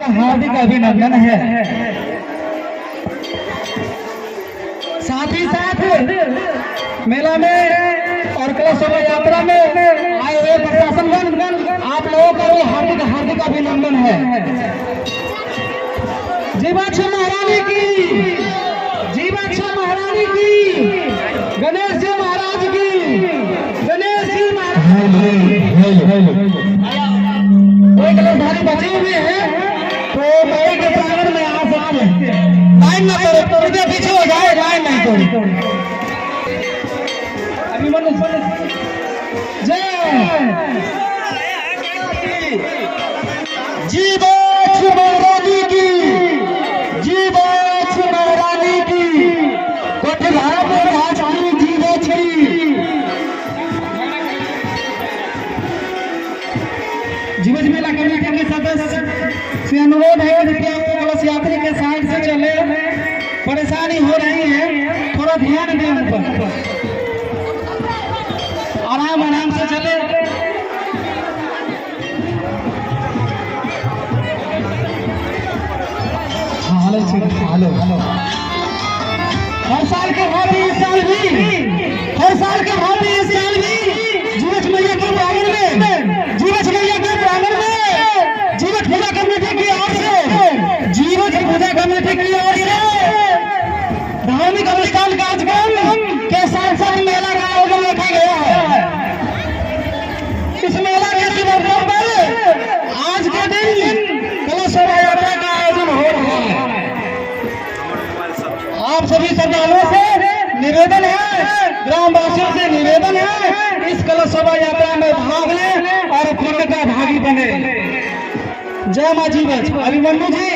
हार्दिक अभिनंदन है। साथ ही साथ मेला में और कलश शोभा यात्रा में आए हुए प्रशासनगण आप लोगों का भी हार्दिक अभिनंदन है। जीवाक्षर महारानी की, जीवाक्षर महारानी की, गणेश जी महाराज की, गणेश जी महाराज। कोई कलशधारी बचे हुए हैं तो मेले के प्रांगण में आ सकते हैं। लाइन ना तोड़े, पीछे हो जाए, लाइन नहीं तोड़ी। अभिमन्यु जय जीवाक्षर महारानी की, जीवाक्षर महारानी की, कोठिलाभ राज की जीवाक्षरी। जीवज मेला कमेटी के सदस्य से अनुरोध है कि आप कलश यात्री के साइड से चले, परेशानी हो रही है, थोड़ा ध्यान दें उन पर, आराम से चले। हेलो हर साल के भांति इस साल भी, हर साल के भांति इस साल भी जीवछ मैया के प्रांगण में, जीवछ मैया के प्रांगण में जीवछ पूजा कमेटी की ओर से, जीवछ पूजा कमेटी की ओर से धार्मिक अनुष्ठान कार्यक्रम के साथ साथ मेला का आयोजन रखा गया है। इस मेला के शुभ अवसर पर आज के दिन कलश शोभा यात्रा का आयोजन हो रहा है। आप सभी श्रद्धालुओं से निवेदन है, ग्रामवासियों से निवेदन है, इस कलश शोभा यात्रा में भाग लें और पुण्य का भागी बने। जय मां जीवछ। अभिमन्यु जी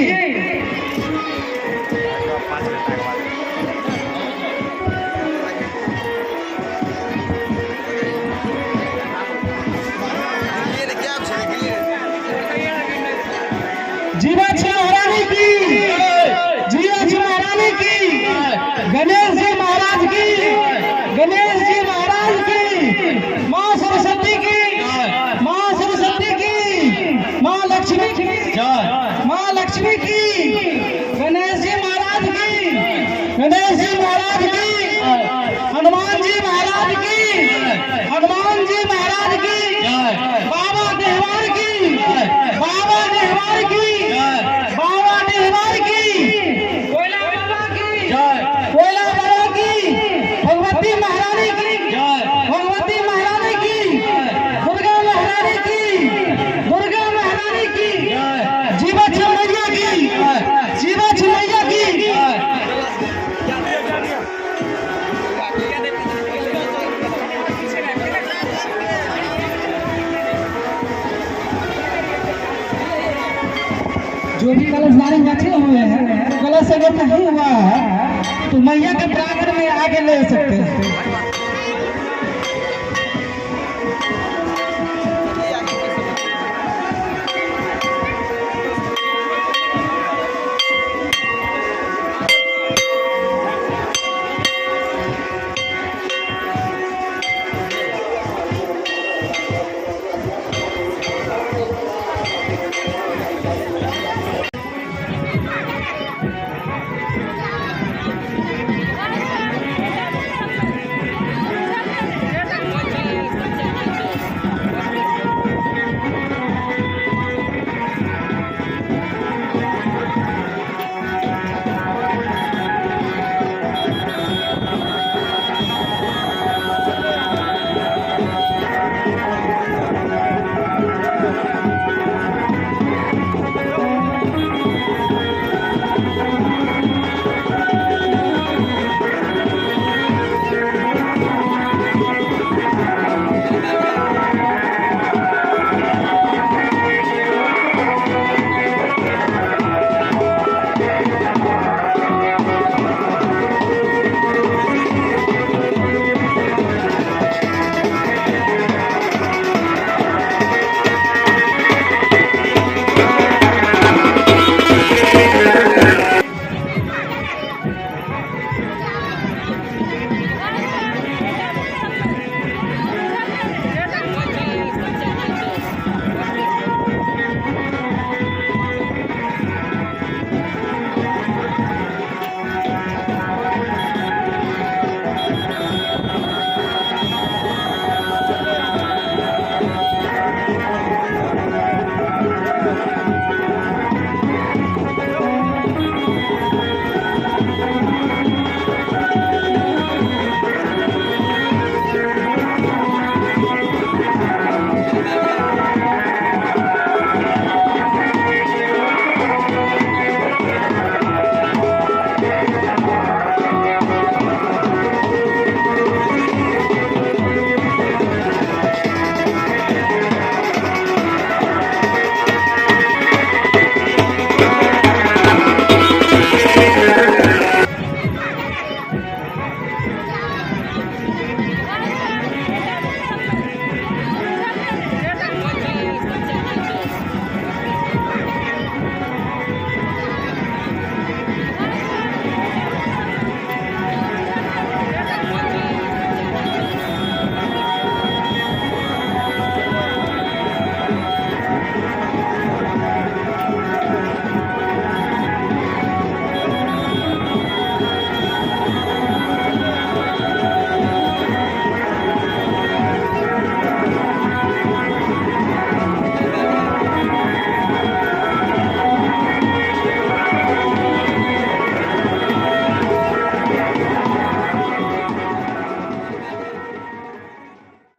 जीवाक्षर महारानी की, जीवाक्षर महारानी की, गणेश जी महाराज की, गणेश जी महाराज की, माँ सरस्वती की, माँ सरस्वती की, माँ लक्ष्मी की, माँ लक्ष्मी की, गणेश जी महाराज की, गणेश जी महाराज की, हनुमान जी महाराज की, हनुमान जी महाराज की, बाबा देहवार की, बाबा देहवार की, बाबा देहवार की, कोयला बाबा की, कोयला बाबा की, भगवती महारानी की, भगवती महारानी की, दुर्गा महारानी की, दुर्गा महारानी की, जीवाक्षर मैया की, जीवाक्षर मैया की। जो भी कलशधारी बचे हुए हैं, कलश अगर नहीं हुआ है तो मैया के प्रांगण में आगे ले सकते हैं।